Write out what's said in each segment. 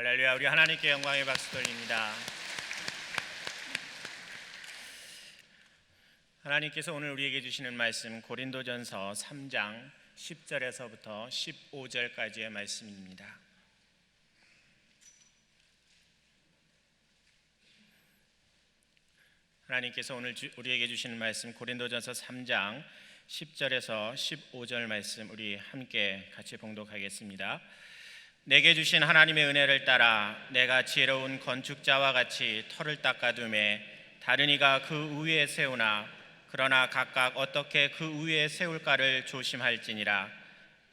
할렐루야. 우리 하나님께 영광의 박수 돌립니다. 하나님께서 오늘 우리에게 주시는 말씀 고린도전서 3장 10절에서부터 15절까지의 말씀입니다. 하나님께서 오늘 우리에게 주시는 말씀 고린도전서 3장 10절에서 15절 말씀 우리 함께 같이 봉독하겠습니다. 내게 주신 하나님의 은혜를 따라 내가 지혜로운 건축자와 같이 터를 닦아두매 다른 이가 그 위에 세우나 그러나 각각 어떻게 그 위에 세울까를 조심할지니라.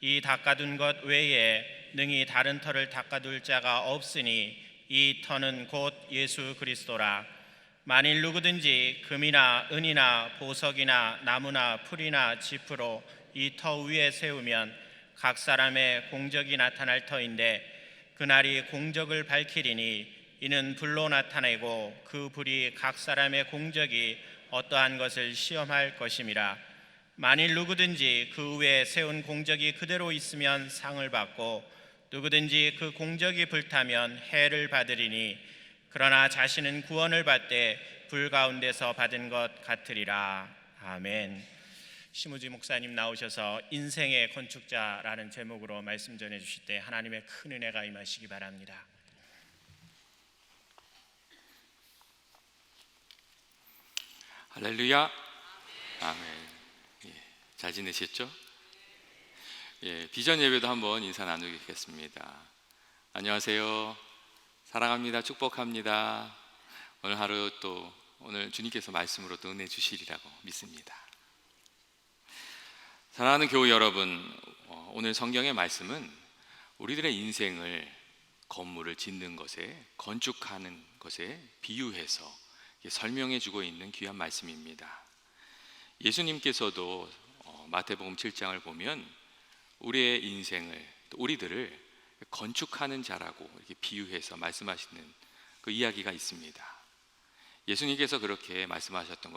이 닦아둔 것 외에 능히 다른 터를 닦아둘 자가 없으니 이 터는 곧 예수 그리스도라. 만일 누구든지 금이나 은이나 보석이나 나무나 풀이나 짚으로 이 터 위에 세우면 각 사람의 공적이 나타날 터인데 그날이 공적을 밝히리니 이는 불로 나타내고 그 불이 각 사람의 공적이 어떠한 것을 시험할 것임이라. 만일 누구든지 그 위에 세운 공적이 그대로 있으면 상을 받고 누구든지 그 공적이 불타면 해를 받으리니 그러나 자신은 구원을 받되 불 가운데서 받은 것 같으리라. 아멘. 심우지 목사님 나오셔서 인생의 건축자라는 제목으로 말씀 전해 주실 때 하나님의 큰 은혜가 임하시기 바랍니다. 할렐루야. 아멘. 잘 지내셨죠? 비전 예배도 한번 인사 나누겠습니다. 안녕하세요. 사랑합니다. 축복합니다. 오늘 하루 또 오늘 주님께서 말씀으로 또 은혜 주시리라고 믿습니다. 사랑하는 교우 여러분, 오늘 성경의 말씀은 우리들의 인생을 건물을 짓는 것에, 건축하는 것에 비유해서 설명해 주고 있는 귀한 말씀입니다. 예수님께서도 마태복음 7장을 보면 우리의 인생을, 또 우리들을 건축하는 자라고 이렇게 비유해서 말씀하시는 그 이야기가 있습니다. 예수님께서 그렇게 말씀하셨던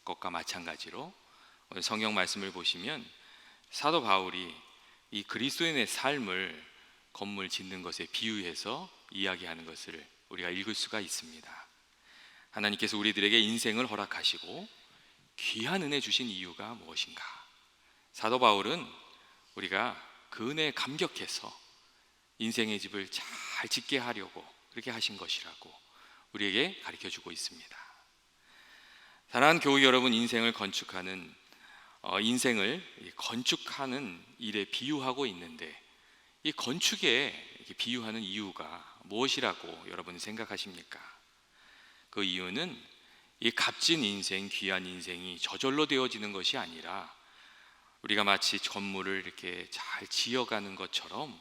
것과 마찬가지로 오늘 성경 말씀을 보시면 사도 바울이 이 그리스도인의 삶을 건물 짓는 것에 비유해서 이야기하는 것을 우리가 읽을 수가 있습니다. 하나님께서 우리들에게 인생을 허락하시고 귀한 은혜 주신 이유가 무엇인가? 사도 바울은 우리가 그 은혜에 감격해서 인생의 집을 잘 짓게 하려고 그렇게 하신 것이라고 우리에게 가르쳐주고 있습니다. 사랑하는 교우 여러분, 인생을 건축하는 일에 비유하고 있는데 이 건축에 비유하는 이유가 무엇이라고 여러분이 생각하십니까? 그 이유는 이 값진 인생, 귀한 인생이 저절로 되어지는 것이 아니라 우리가 마치 건물을 이렇게 잘 지어가는 것처럼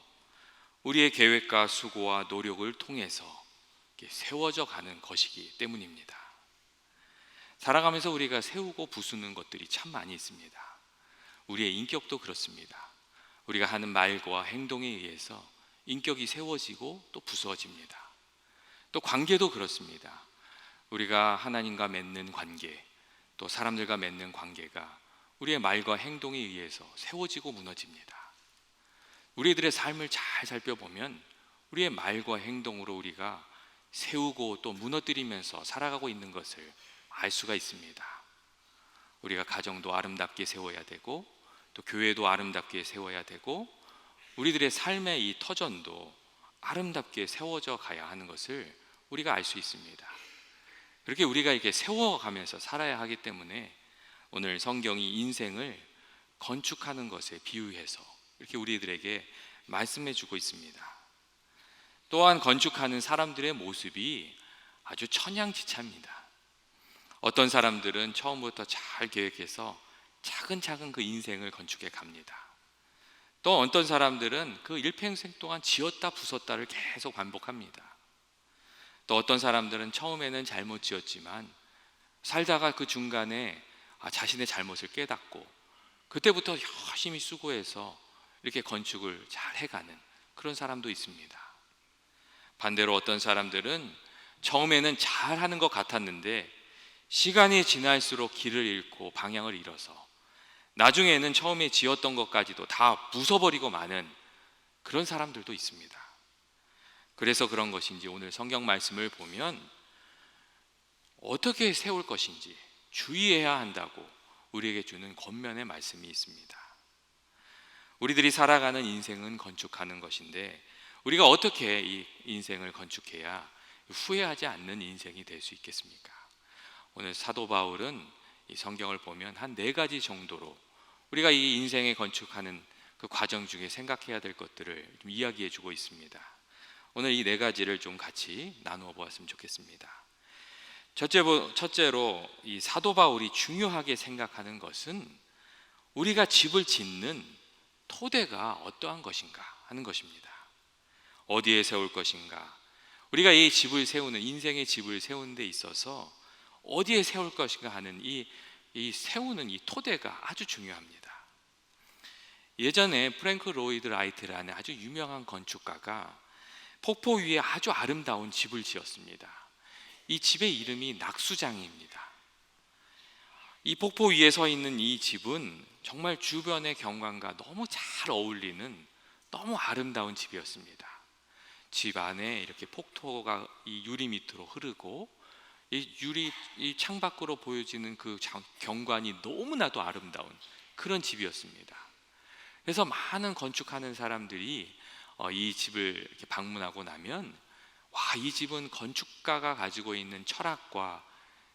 우리의 계획과 수고와 노력을 통해서 이렇게 세워져 가는 것이기 때문입니다. 살아가면서 우리가 세우고 부수는 것들이 참 많이 있습니다. 우리의 인격도 그렇습니다. 우리가 하는 말과 행동에 의해서 인격이 세워지고 또 부서집니다. 또 관계도 그렇습니다. 우리가 하나님과 맺는 관계, 또 사람들과 맺는 관계가 우리의 말과 행동에 의해서 세워지고 무너집니다. 우리들의 삶을 잘 살펴보면 우리의 말과 행동으로 우리가 세우고 또 무너뜨리면서 살아가고 있는 것을 알 수가 있습니다. 우리가 가정도 아름답게 세워야 되고 또 교회도 아름답게 세워야 되고 우리들의 삶의 이 터전도 아름답게 세워져 가야 하는 것을 우리가 알 수 있습니다. 그렇게 우리가 이렇게 세워가면서 살아야 하기 때문에 오늘 성경이 인생을 건축하는 것에 비유해서 이렇게 우리들에게 말씀해 주고 있습니다. 또한 건축하는 사람들의 모습이 아주 천양지차입니다. 어떤 사람들은 처음부터 잘 계획해서 차근차근 그 인생을 건축해 갑니다. 또 어떤 사람들은 그 일평생 동안 지었다 부쉈다를 계속 반복합니다. 또 어떤 사람들은 처음에는 잘못 지었지만 살다가 그 중간에 자신의 잘못을 깨닫고 그때부터 열심히 수고해서 이렇게 건축을 잘 해가는 그런 사람도 있습니다. 반대로 어떤 사람들은 처음에는 잘하는 것 같았는데 시간이 지날수록 길을 잃고 방향을 잃어서 나중에는 처음에 지었던 것까지도 다 부숴버리고 마는 그런 사람들도 있습니다. 그래서 그런 것인지 오늘 성경 말씀을 보면 어떻게 세울 것인지 주의해야 한다고 우리에게 주는 권면의 말씀이 있습니다. 우리들이 살아가는 인생은 건축하는 것인데 우리가 어떻게 이 인생을 건축해야 후회하지 않는 인생이 될 수 있겠습니까? 오늘 사도 바울은 이 성경을 보면 한 4가지 정도로 우리가 이 인생에 건축하는 그 과정 중에 생각해야 될 것들을 좀 이야기해 주고 있습니다. 오늘 이 4가지를 좀 같이 나누어 보았으면 좋겠습니다. 첫째로 이 사도 바울이 중요하게 생각하는 것은 우리가 집을 짓는 토대가 어떠한 것인가 하는 것입니다. 어디에 세울 것인가, 우리가 이 집을 세우는, 인생의 집을 세우는 데 있어서 어디에 세울 것인가 하는 이 세우는 이 토대가 아주 중요합니다. 예전에 프랭크 로이드 라이트라는 아주 유명한 건축가가 폭포 위에 아주 아름다운 집을 지었습니다. 이 집의 이름이 낙수장입니다. 이 폭포 위에 서 있는 이 집은 정말 주변의 경관과 너무 잘 어울리는 너무 아름다운 집이었습니다. 집 안에 이렇게 폭포가 이 유리 밑으로 흐르고 이 창밖으로 보여지는 그 경관이 너무나도 아름다운 그런 집이었습니다. 그래서 많은 건축하는 사람들이 이 집을 이렇게 방문하고 나면 와, 이 집은 건축가가 가지고 있는 철학과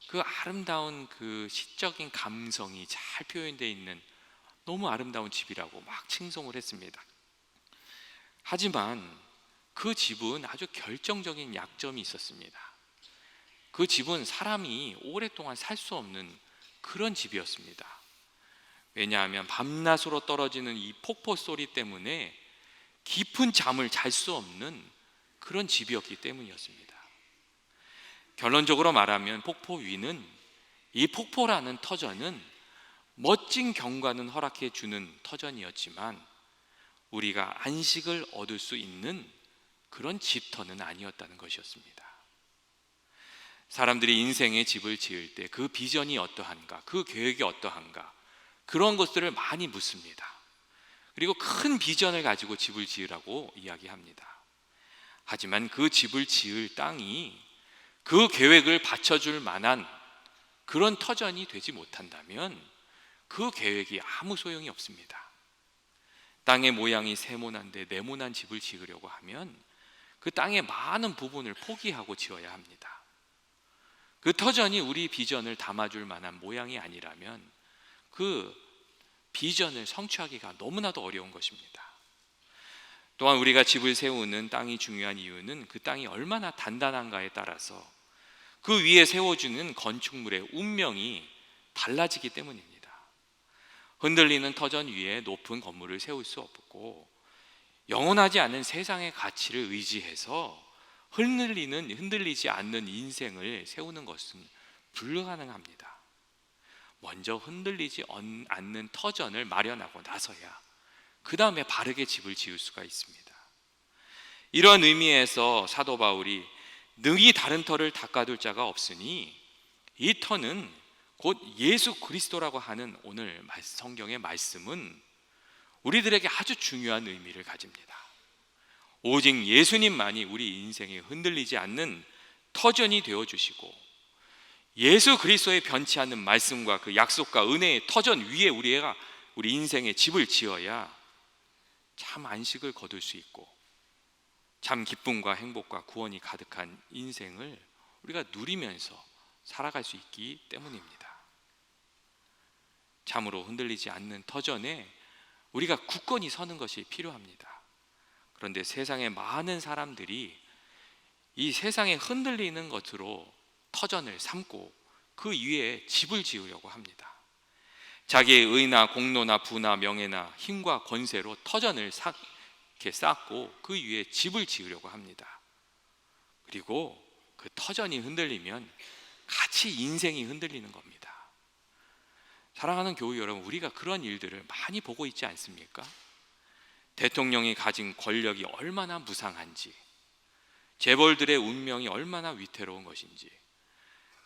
그 아름다운 그 시적인 감성이 잘 표현되어 있는 너무 아름다운 집이라고 막 칭송을 했습니다. 하지만 그 집은 아주 결정적인 약점이 있었습니다. 그 집은 사람이 오랫동안 살 수 없는 그런 집이었습니다. 왜냐하면 밤낮으로 떨어지는 이 폭포 소리 때문에 깊은 잠을 잘 수 없는 그런 집이었기 때문이었습니다. 결론적으로 말하면 폭포 위는, 이 폭포라는 터전은 멋진 경관은 허락해 주는 터전이었지만 우리가 안식을 얻을 수 있는 그런 집터는 아니었다는 것이었습니다. 사람들이 인생의 집을 지을 때 그 비전이 어떠한가, 그 계획이 어떠한가, 그런 것들을 많이 묻습니다. 그리고 큰 비전을 가지고 집을 지으라고 이야기합니다. 하지만 그 집을 지을 땅이 그 계획을 받쳐줄 만한 그런 터전이 되지 못한다면 그 계획이 아무 소용이 없습니다. 땅의 모양이 세모난데 네모난 집을 지으려고 하면 그 땅의 많은 부분을 포기하고 지어야 합니다. 그 터전이 우리 비전을 담아줄 만한 모양이 아니라면 그 비전을 성취하기가 너무나도 어려운 것입니다. 또한 우리가 집을 세우는 땅이 중요한 이유는 그 땅이 얼마나 단단한가에 따라서 그 위에 세워주는 건축물의 운명이 달라지기 때문입니다. 흔들리는 터전 위에 높은 건물을 세울 수 없고 영원하지 않은 세상의 가치를 의지해서 흔들리지 않는 인생을 세우는 것은 불가능합니다. 먼저 흔들리지 않는 터전을 마련하고 나서야 그 다음에 바르게 집을 지을 수가 있습니다. 이런 의미에서 사도 바울이 능히 다른 터를 닦아둘 자가 없으니 이 터는 곧 예수 그리스도라고 하는 오늘 성경의 말씀은 우리들에게 아주 중요한 의미를 가집니다. 오직 예수님만이 우리 인생에 흔들리지 않는 터전이 되어주시고 예수 그리스도의 변치 않는 말씀과 그 약속과 은혜의 터전 위에 우리 인생의 집을 지어야 참 안식을 거둘 수 있고 참 기쁨과 행복과 구원이 가득한 인생을 우리가 누리면서 살아갈 수 있기 때문입니다. 참으로 흔들리지 않는 터전에 우리가 굳건히 서는 것이 필요합니다. 그런데 세상의 많은 사람들이 이 세상에 흔들리는 것으로 터전을 삼고 그 위에 집을 지으려고 합니다. 자기의 의나 공로나 부나 명예나 힘과 권세로 터전을 이렇게 쌓고 그 위에 집을 지으려고 합니다. 그리고 그 터전이 흔들리면 같이 인생이 흔들리는 겁니다. 사랑하는 교우 여러분, 우리가 그런 일들을 많이 보고 있지 않습니까? 대통령이 가진 권력이 얼마나 무상한지, 재벌들의 운명이 얼마나 위태로운 것인지,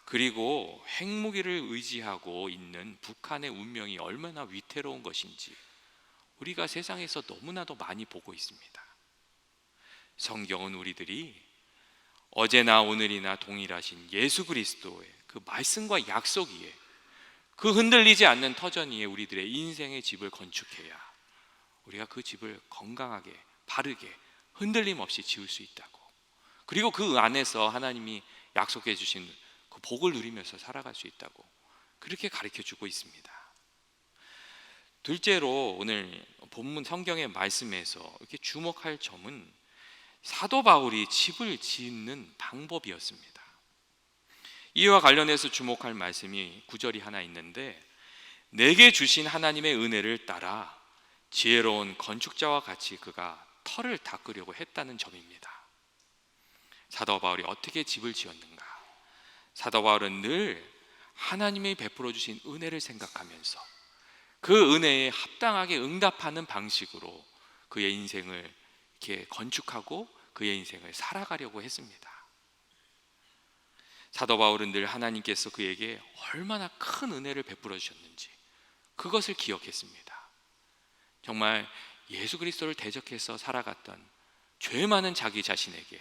그리고 핵무기를 의지하고 있는 북한의 운명이 얼마나 위태로운 것인지 우리가 세상에서 너무나도 많이 보고 있습니다. 성경은 우리들이 어제나 오늘이나 동일하신 예수 그리스도의 그 말씀과 약속 위에, 그 흔들리지 않는 터전 위에 우리들의 인생의 집을 건축해야 우리가 그 집을 건강하게, 바르게, 흔들림 없이 지을 수 있다고, 그리고 그 안에서 하나님이 약속해 주신 그 복을 누리면서 살아갈 수 있다고, 그렇게 가르쳐 주고 있습니다. 둘째로 오늘 본문 성경의 말씀에서 이렇게 주목할 점은 사도 바울이 집을 짓는 방법이었습니다. 이와 관련해서 주목할 말씀이 9절이 하나 있는데, 내게 주신 하나님의 은혜를 따라 지혜로운 건축자와 같이 그가 터를 닦으려고 했다는 점입니다. 사도 바울이 어떻게 집을 지었는가? 사도 바울은 늘 하나님이 베풀어 주신 은혜를 생각하면서 그 은혜에 합당하게 응답하는 방식으로 그의 인생을 이렇게 건축하고 그의 인생을 살아가려고 했습니다. 사도 바울은 늘 하나님께서 그에게 얼마나 큰 은혜를 베풀어 주셨는지 그것을 기억했습니다. 정말 예수 그리스도를 대적해서 살아갔던 죄 많은 자기 자신에게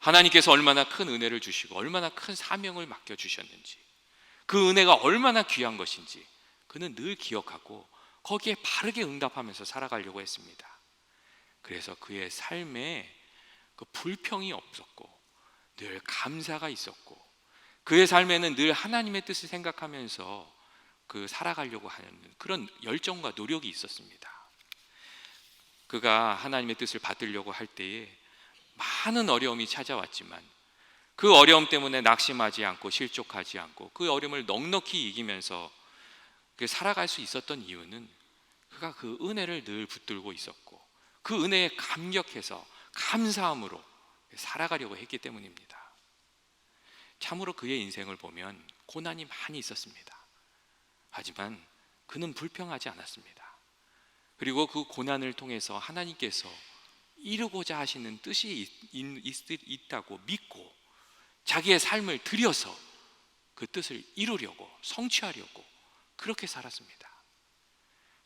하나님께서 얼마나 큰 은혜를 주시고 얼마나 큰 사명을 맡겨주셨는지, 그 은혜가 얼마나 귀한 것인지 그는 늘 기억하고 거기에 바르게 응답하면서 살아가려고 했습니다. 그래서 그의 삶에 그 불평이 없었고 늘 감사가 있었고, 그의 삶에는 늘 하나님의 뜻을 생각하면서 그 살아가려고 하는 그런 열정과 노력이 있었습니다. 그가 하나님의 뜻을 받으려고 할 때에 많은 어려움이 찾아왔지만 그 어려움 때문에 낙심하지 않고 실족하지 않고 그 어려움을 넉넉히 이기면서 살아갈 수 있었던 이유는 그가 그 은혜를 늘 붙들고 있었고 그 은혜에 감격해서 감사함으로 살아가려고 했기 때문입니다. 참으로 그의 인생을 보면 고난이 많이 있었습니다. 하지만 그는 불평하지 않았습니다. 그리고 그 고난을 통해서 하나님께서 이루고자 하시는 뜻이 있다고 믿고 자기의 삶을 들여서 그 뜻을 이루려고, 성취하려고 그렇게 살았습니다.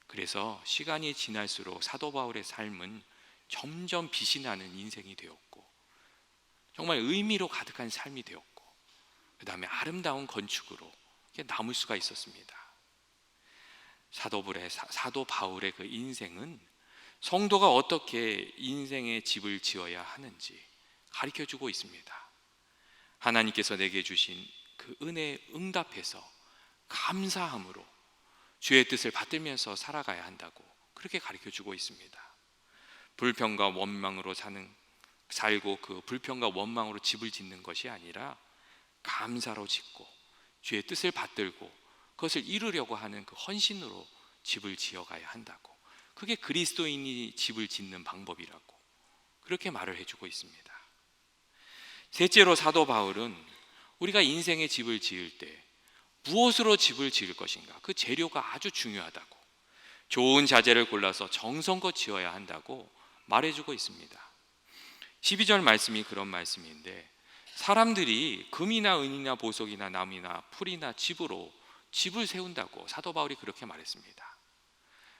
그래서 시간이 지날수록 사도 바울의 삶은 점점 빛이 나는 인생이 되었고 정말 의미로 가득한 삶이 되었고, 그 다음에 아름다운 건축으로 남을 수가 있었습니다. 사도 바울의 그 인생은 성도가 어떻게 인생의 집을 지어야 하는지 가르쳐주고 있습니다. 하나님께서 내게 주신 그 은혜에 응답해서 감사함으로 주의 뜻을 받들면서 살아가야 한다고 그렇게 가르쳐주고 있습니다. 불평과 원망으로 살고 그 불평과 원망으로 집을 짓는 것이 아니라 감사로 짓고 주의 뜻을 받들고 그것을 이루려고 하는 그 헌신으로 집을 지어가야 한다고, 그게 그리스도인이 집을 짓는 방법이라고 그렇게 말을 해주고 있습니다. 셋째로 사도 바울은 우리가 인생의 집을 지을 때 무엇으로 집을 지을 것인가, 그 재료가 아주 중요하다고, 좋은 자재를 골라서 정성껏 지어야 한다고 말해주고 있습니다. 12절 말씀이 그런 말씀인데, 사람들이 금이나 은이나 보석이나 나무나 풀이나 집으로 집을 세운다고 사도 바울이 그렇게 말했습니다.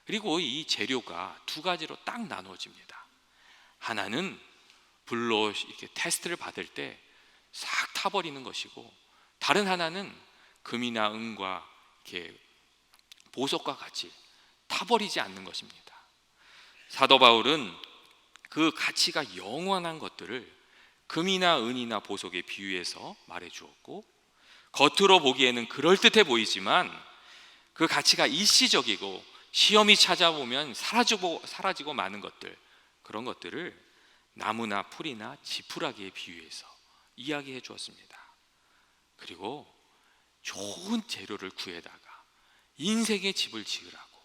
그리고 이 재료가 두 가지로 딱 나누어집니다. 하나는 불로 이렇게 테스트를 받을 때 싹 타버리는 것이고, 다른 하나는 금이나 은과 이렇게 보석과 같이 타버리지 않는 것입니다. 사도 바울은 그 가치가 영원한 것들을 금이나 은이나 보석에 비유해서 말해 주었고, 겉으로 보기에는 그럴듯해 보이지만 그 가치가 일시적이고 시험이 찾아오면 사라지고 마는 것들, 그런 것들을 나무나 풀이나 지푸라기에 비유해서 이야기해 주었습니다. 그리고 좋은 재료를 구해다가 인생의 집을 지으라고,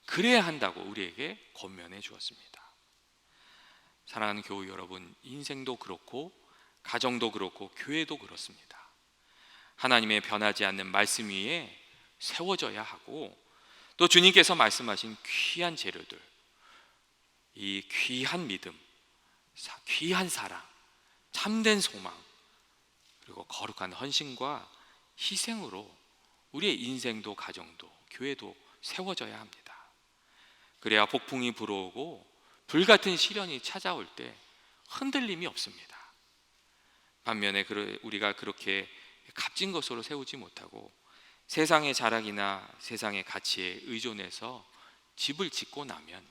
그래야 한다고 우리에게 권면해 주었습니다. 사랑하는 교우 여러분, 인생도 그렇고 가정도 그렇고 교회도 그렇습니다. 하나님의 변하지 않는 말씀 위에 세워져야 하고, 또 주님께서 말씀하신 귀한 재료들, 이 귀한 믿음, 귀한 사랑, 참된 소망, 그리고 거룩한 헌신과 희생으로 우리의 인생도 가정도 교회도 세워져야 합니다. 그래야 폭풍이 불어오고 불같은 시련이 찾아올 때 흔들림이 없습니다. 반면에 우리가 그렇게 값진 것으로 세우지 못하고 세상의 자랑이나 세상의 가치에 의존해서 집을 짓고 나면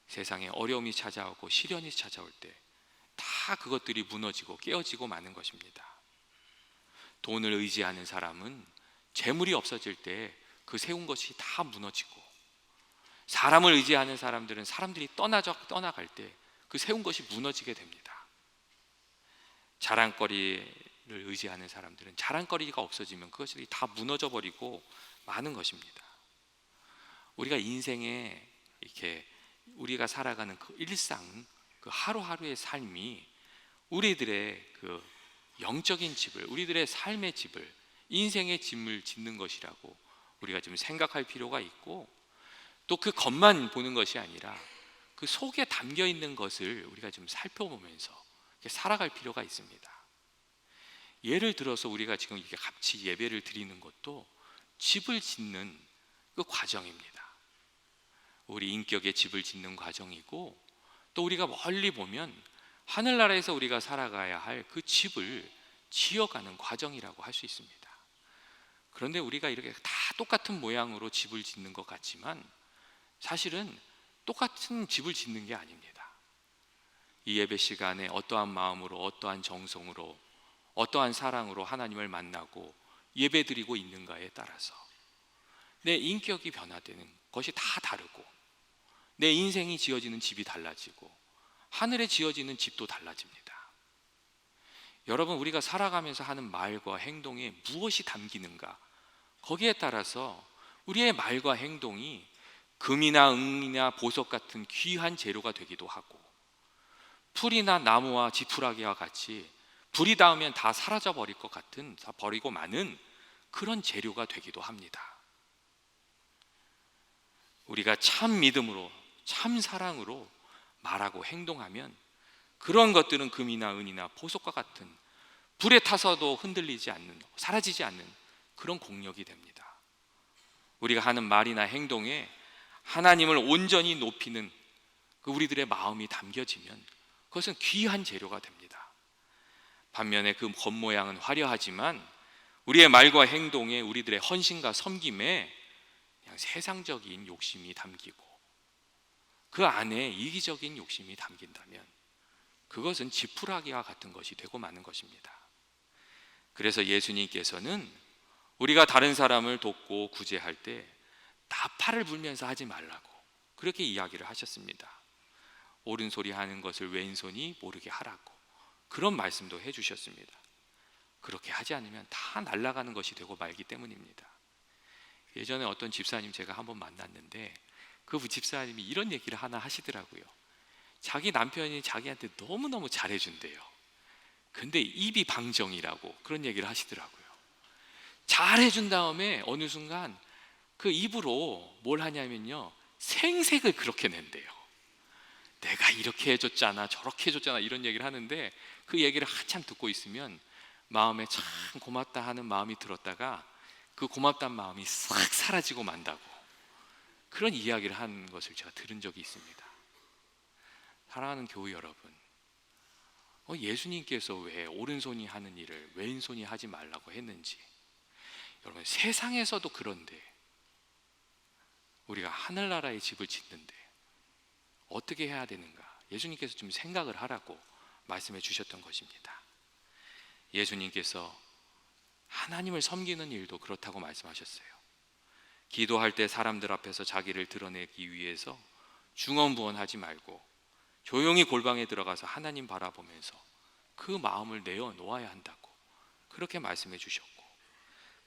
세상에 어려움이 찾아오고 시련이 찾아올 때 다 그것들이 무너지고 깨어지고 마는 것입니다. 돈을 의지하는 사람은 재물이 없어질 때 그 세운 것이 다 무너지고, 사람을 의지하는 사람들은 사람들이 떠나갈 때 그 세운 것이 무너지게 됩니다. 자랑거리를 의지하는 사람들은 자랑거리가 없어지면 그것이 다 무너져 버리고 마는 것입니다. 우리가 인생에 이렇게 우리가 살아가는 그 일상, 그 하루하루의 삶이 우리들의 그 영적인 집을, 우리들의 삶의 집을, 인생의 집을 짓는 것이라고 우리가 좀 생각할 필요가 있고, 또 그 겉만 보는 것이 아니라 그 속에 담겨 있는 것을 우리가 좀 살펴보면서 살아갈 필요가 있습니다. 예를 들어서 우리가 지금 이렇게 같이 예배를 드리는 것도 집을 짓는 그 과정입니다. 우리 인격의 집을 짓는 과정이고, 또 우리가 멀리 보면 하늘나라에서 우리가 살아가야 할 그 집을 지어가는 과정이라고 할 수 있습니다. 그런데 우리가 이렇게 다 똑같은 모양으로 집을 짓는 것 같지만 사실은 똑같은 집을 짓는 게 아닙니다. 이 예배 시간에 어떠한 마음으로, 어떠한 정성으로, 어떠한 사랑으로 하나님을 만나고 예배드리고 있는가에 따라서 내 인격이 변화되는 것이 다 다르고, 내 인생이 지어지는 집이 달라지고 하늘에 지어지는 집도 달라집니다. 여러분, 우리가 살아가면서 하는 말과 행동에 무엇이 담기는가, 거기에 따라서 우리의 말과 행동이 금이나 은이나 보석 같은 귀한 재료가 되기도 하고, 풀이나 나무와 지푸라기와 같이 불이 닿으면 다 사라져 버릴 것 같은, 다 버리고 마는 그런 재료가 되기도 합니다. 우리가 참 믿음으로, 참 사랑으로 말하고 행동하면 그런 것들은 금이나 은이나 보석과 같은 불에 타서도 흔들리지 않는, 사라지지 않는 그런 공력이 됩니다. 우리가 하는 말이나 행동에 하나님을 온전히 높이는 그 우리들의 마음이 담겨지면 그것은 귀한 재료가 됩니다. 반면에 그 겉모양은 화려하지만 우리의 말과 행동에, 우리들의 헌신과 섬김에 그냥 세상적인 욕심이 담기고 그 안에 이기적인 욕심이 담긴다면 그것은 지푸라기와 같은 것이 되고 마는 것입니다. 그래서 예수님께서는 우리가 다른 사람을 돕고 구제할 때 나팔을 불면서 하지 말라고 그렇게 이야기를 하셨습니다. 옳은 소리 하는 것을 왼손이 모르게 하라고 그런 말씀도 해주셨습니다. 그렇게 하지 않으면 다 날아가는 것이 되고 말기 때문입니다. 예전에 어떤 집사님 제가 한번 만났는데 그 집사님이 이런 얘기를 하나 하시더라고요. 자기 남편이 자기한테 너무너무 잘해준대요. 근데 입이 방정이라고 그런 얘기를 하시더라고요. 잘해준 다음에 어느 순간 그 입으로 뭘 하냐면요, 생색을 그렇게 낸대요. 내가 이렇게 해줬잖아, 저렇게 해줬잖아, 이런 얘기를 하는데 그 얘기를 한참 듣고 있으면 마음에 참 고맙다 하는 마음이 들었다가 그 고맙다는 마음이 싹 사라지고 만다고 그런 이야기를 한 것을 제가 들은 적이 있습니다. 사랑하는 교우 여러분, 예수님께서 왜 오른손이 하는 일을 왼손이 하지 말라고 했는지, 여러분 세상에서도 그런데 우리가 하늘나라의 집을 짓는데 어떻게 해야 되는가, 예수님께서 좀 생각을 하라고 말씀해 주셨던 것입니다. 예수님께서 하나님을 섬기는 일도 그렇다고 말씀하셨어요. 기도할 때 사람들 앞에서 자기를 드러내기 위해서 중언부언하지 말고 조용히 골방에 들어가서 하나님 바라보면서 그 마음을 내어놓아야 한다고 그렇게 말씀해 주셨고,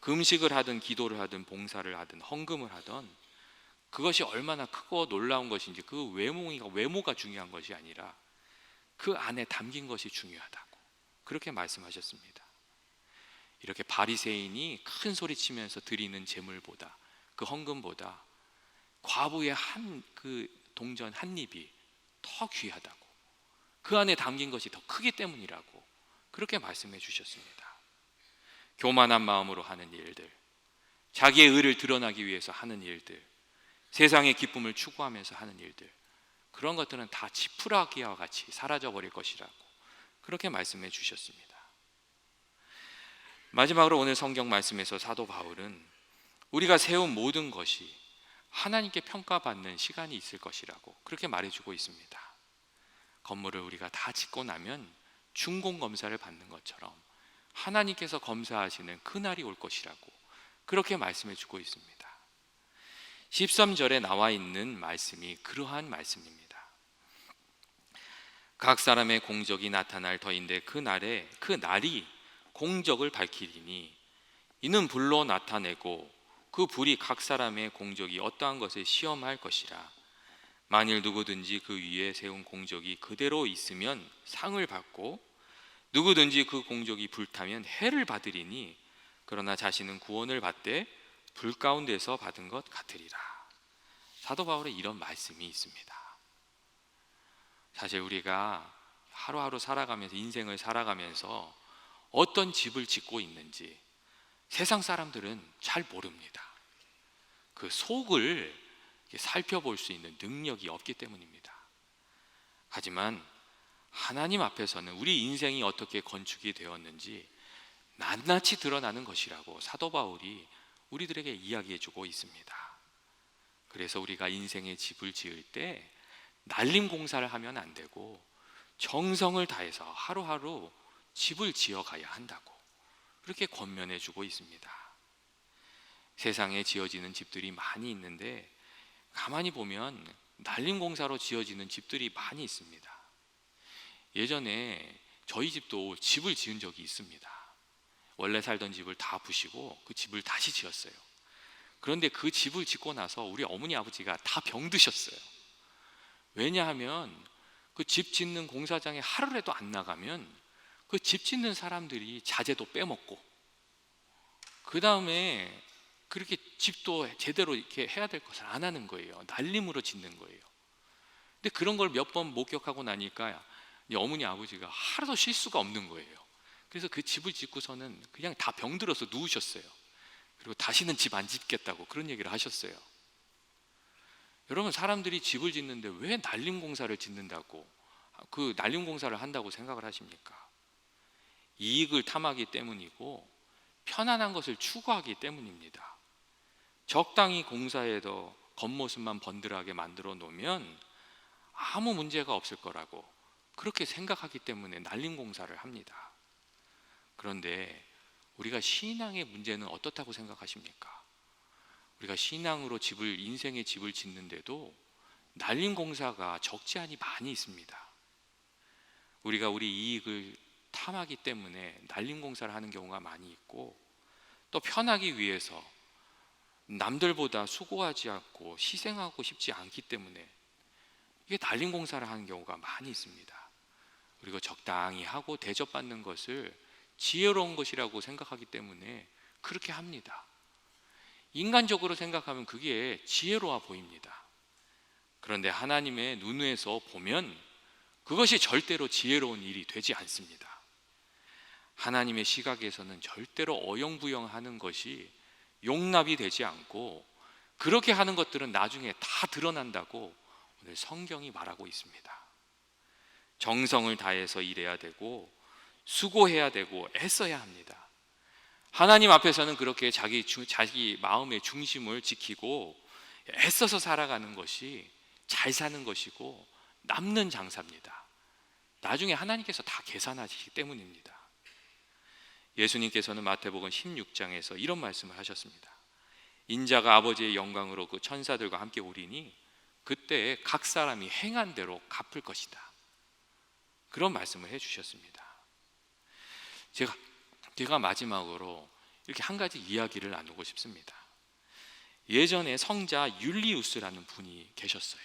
금식을 하든 기도를 하든 봉사를 하든 헌금을 하든 그것이 얼마나 크고 놀라운 것인지 그 외모가 중요한 것이 아니라 그 안에 담긴 것이 중요하다고 그렇게 말씀하셨습니다. 이렇게 바리새인이 큰 소리 치면서 드리는 제물보다, 그 헌금보다 과부의 그 동전 한 입이 더 귀하다고, 그 안에 담긴 것이 더 크기 때문이라고 그렇게 말씀해 주셨습니다. 교만한 마음으로 하는 일들, 자기의 의를 드러나기 위해서 하는 일들, 세상의 기쁨을 추구하면서 하는 일들, 그런 것들은 다 지푸라기와 같이 사라져 버릴 것이라고 그렇게 말씀해 주셨습니다. 마지막으로 오늘 성경 말씀에서 사도 바울은 우리가 세운 모든 것이 하나님께 평가받는 시간이 있을 것이라고 그렇게 말해주고 있습니다. 건물을 우리가 다 짓고 나면 준공검사를 받는 것처럼 하나님께서 검사하시는 그날이 올 것이라고 그렇게 말씀해 주고 있습니다. 13절에 나와 있는 말씀이 그러한 말씀입니다. 각 사람의 공적이 나타날 터인데 그 날이 공적을 밝히리니 이는 불로 나타내고 그 불이 각 사람의 공적이 어떠한 것을 시험할 것이라. 만일 누구든지 그 위에 세운 공적이 그대로 있으면 상을 받고 누구든지 그 공적이 불타면 해를 받으리니 그러나 자신은 구원을 받되 불 가운데서 받은 것 같으리라. 사도 바울의 이런 말씀이 있습니다. 사실 우리가 하루하루 살아가면서 인생을 살아가면서 어떤 집을 짓고 있는지 세상 사람들은 잘 모릅니다. 그 속을 살펴볼 수 있는 능력이 없기 때문입니다. 하지만 하나님 앞에서는 우리 인생이 어떻게 건축이 되었는지 낱낱이 드러나는 것이라고 사도 바울이 우리들에게 이야기해 주고 있습니다. 그래서 우리가 인생의 집을 지을 때 날림 공사를 하면 안 되고 정성을 다해서 하루하루 집을 지어가야 한다고 그렇게 권면해 주고 있습니다. 세상에 지어지는 집들이 많이 있는데 가만히 보면 날림 공사로 지어지는 집들이 많이 있습니다. 예전에 저희 집도 집을 지은 적이 있습니다. 원래 살던 집을 다 부시고 그 집을 다시 지었어요. 그런데 그 집을 짓고 나서 우리 어머니 아버지가 다 병드셨어요. 왜냐하면 그 집 짓는 공사장에 하루라도 안 나가면 그 집 짓는 사람들이 자재도 빼먹고 그 다음에 그렇게 집도 제대로 이렇게 해야 될 것을 안 하는 거예요. 날림으로 짓는 거예요. 근데 그런 걸 몇 번 목격하고 나니까 어머니 아버지가 하루도 쉴 수가 없는 거예요. 그래서 그 집을 짓고서는 그냥 다 병들어서 누우셨어요. 그리고 다시는 집 안 짓겠다고 그런 얘기를 하셨어요. 여러분, 사람들이 집을 짓는데 왜 날림 공사를 짓는다고 그 날림 공사를 한다고 생각을 하십니까? 이익을 탐하기 때문이고 편안한 것을 추구하기 때문입니다. 적당히 공사해도 겉모습만 번들하게 만들어 놓으면 아무 문제가 없을 거라고 그렇게 생각하기 때문에 날림 공사를 합니다. 그런데 우리가 신앙의 문제는 어떻다고 생각하십니까? 우리가 신앙으로 인생의 집을 짓는데도 날림 공사가 적지 않이 많이 있습니다. 우리가 우리 이익을 탐하기 때문에 날림 공사를 하는 경우가 많이 있고 또 편하기 위해서 남들보다 수고하지 않고 희생하고 싶지 않기 때문에 이게 날림 공사를 하는 경우가 많이 있습니다. 그리고 적당히 하고 대접받는 것을 지혜로운 것이라고 생각하기 때문에 그렇게 합니다. 인간적으로 생각하면 그게 지혜로워 보입니다. 그런데 하나님의 눈에서 보면 그것이 절대로 지혜로운 일이 되지 않습니다. 하나님의 시각에서는 절대로 어영부영하는 것이 용납이 되지 않고 그렇게 하는 것들은 나중에 다 드러난다고 오늘 성경이 말하고 있습니다. 정성을 다해서 일해야 되고 수고해야 되고 애써야 합니다. 하나님 앞에서는 그렇게 자기 마음의 중심을 지키고 애써서 살아가는 것이 잘 사는 것이고 남는 장사입니다. 나중에 하나님께서 다 계산하시기 때문입니다. 예수님께서는 마태복음 16장에서 이런 말씀을 하셨습니다. 인자가 아버지의 영광으로 그 천사들과 함께 오리니 그때 각 사람이 행한 대로 갚을 것이다. 그런 말씀을 해주셨습니다. 제가 마지막으로 이렇게 한 가지 이야기를 나누고 싶습니다. 예전에 성자 율리우스라는 분이 계셨어요.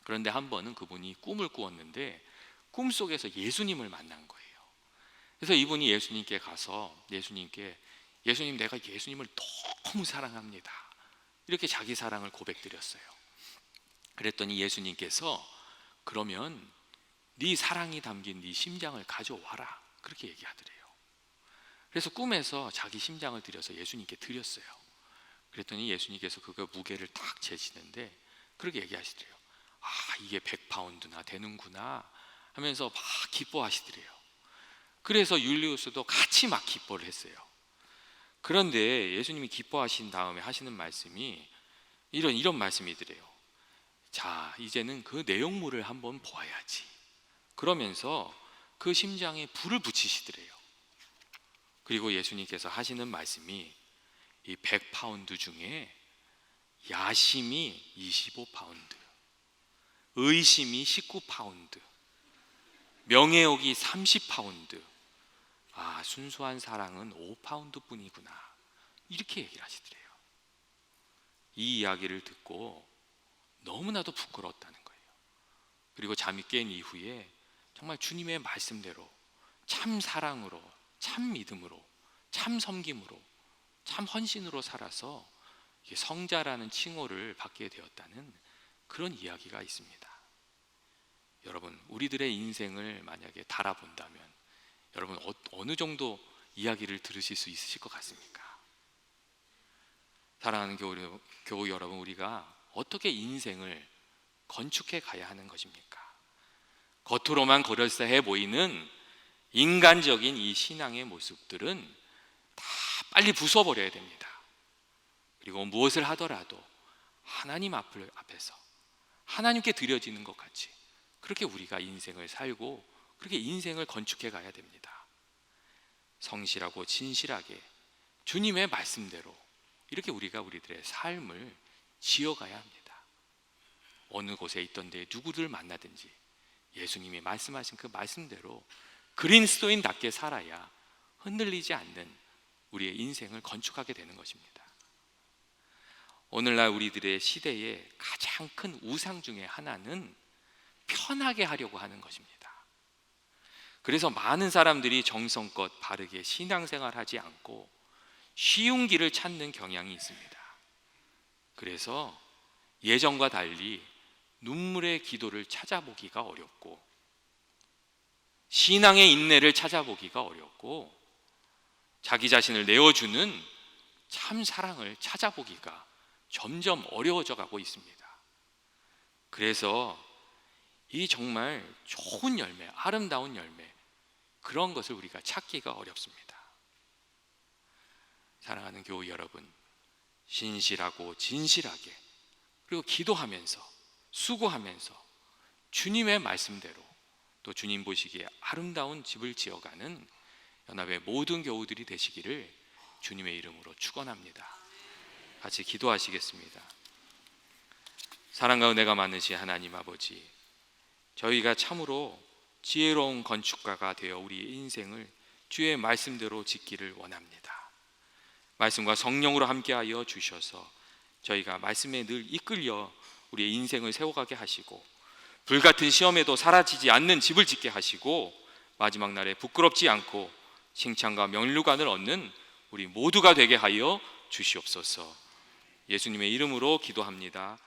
그런데 한 번은 그분이 꿈을 꾸었는데 꿈속에서 예수님을 만난 거예요. 그래서 이분이 예수님께 가서 예수님, 내가 예수님을 너무 사랑합니다. 이렇게 자기 사랑을 고백드렸어요. 그랬더니 예수님께서 그러면 네 사랑이 담긴 네 심장을 가져와라, 그렇게 얘기하더래요. 그래서 꿈에서 자기 심장을 들여서 예수님께 드렸어요. 그랬더니 예수님께서 그거 무게를 탁 재시는데 그렇게 얘기하시더래요. 이게 100파운드나 되는구나 하면서 막 기뻐하시더래요. 그래서 율리우스도 같이 막 기뻐를 했어요. 그런데 예수님이 기뻐하신 다음에 하시는 말씀이 이런 말씀이더래요. 자, 이제는 그 내용물을 한번 보아야지. 그러면서 그 심장에 불을 붙이시더래요. 그리고 예수님께서 하시는 말씀이 이 100파운드 중에 야심이 25파운드, 의심이 19파운드, 명예욕이 30파운드, 순수한 사랑은 5파운드 뿐이구나, 이렇게 얘기를 하시더래요. 이 이야기를 듣고 너무나도 부끄러웠다는 거예요. 그리고 잠이 깬 이후에 정말 주님의 말씀대로 참 사랑으로, 참 믿음으로, 참 섬김으로, 참 헌신으로 살아서 성자라는 칭호를 받게 되었다는 그런 이야기가 있습니다. 여러분, 우리들의 인생을 만약에 달아본다면 여러분 어느 정도 이야기를 들으실 수 있으실 것 같습니까? 사랑하는 교우 여러분, 우리가 어떻게 인생을 건축해 가야 하는 것입니까? 겉으로만 그럴싸해 보이는 인간적인 이 신앙의 모습들은 다 빨리 부숴버려야 됩니다. 그리고 무엇을 하더라도 하나님 앞에서 하나님께 드려지는 것 같이 그렇게 우리가 인생을 살고 그렇게 인생을 건축해 가야 됩니다. 성실하고 진실하게 주님의 말씀대로 이렇게 우리가 우리들의 삶을 지어가야 합니다. 어느 곳에 있던데 누구를 만나든지 예수님이 말씀하신 그 말씀대로 그리스도인답게 살아야 흔들리지 않는 우리의 인생을 건축하게 되는 것입니다. 오늘날 우리들의 시대의 가장 큰 우상 중에 하나는 편하게 하려고 하는 것입니다. 그래서 많은 사람들이 정성껏 바르게 신앙생활하지 않고 쉬운 길을 찾는 경향이 있습니다. 그래서 예전과 달리 눈물의 기도를 찾아보기가 어렵고 신앙의 인내를 찾아보기가 어렵고 자기 자신을 내어주는 참 사랑을 찾아보기가 점점 어려워져 가고 있습니다. 그래서 이 정말 좋은 열매, 아름다운 열매, 그런 것을 우리가 찾기가 어렵습니다. 사랑하는 교우 여러분, 신실하고 진실하게 그리고 기도하면서 수고하면서 주님의 말씀대로 또 주님 보시기에 아름다운 집을 지어가는 연합의 모든 교우들이 되시기를 주님의 이름으로 축원합니다. 같이 기도하시겠습니다. 사랑과 은혜가 많으신 하나님 아버지, 저희가 참으로 지혜로운 건축가가 되어 우리의 인생을 주의 말씀대로 짓기를 원합니다. 말씀과 성령으로 함께하여 주셔서 저희가 말씀에 늘 이끌려 우리의 인생을 세워가게 하시고 불같은 시험에도 사라지지 않는 집을 짓게 하시고 마지막 날에 부끄럽지 않고 칭찬과 면류관을 얻는 우리 모두가 되게 하여 주시옵소서. 예수님의 이름으로 기도합니다.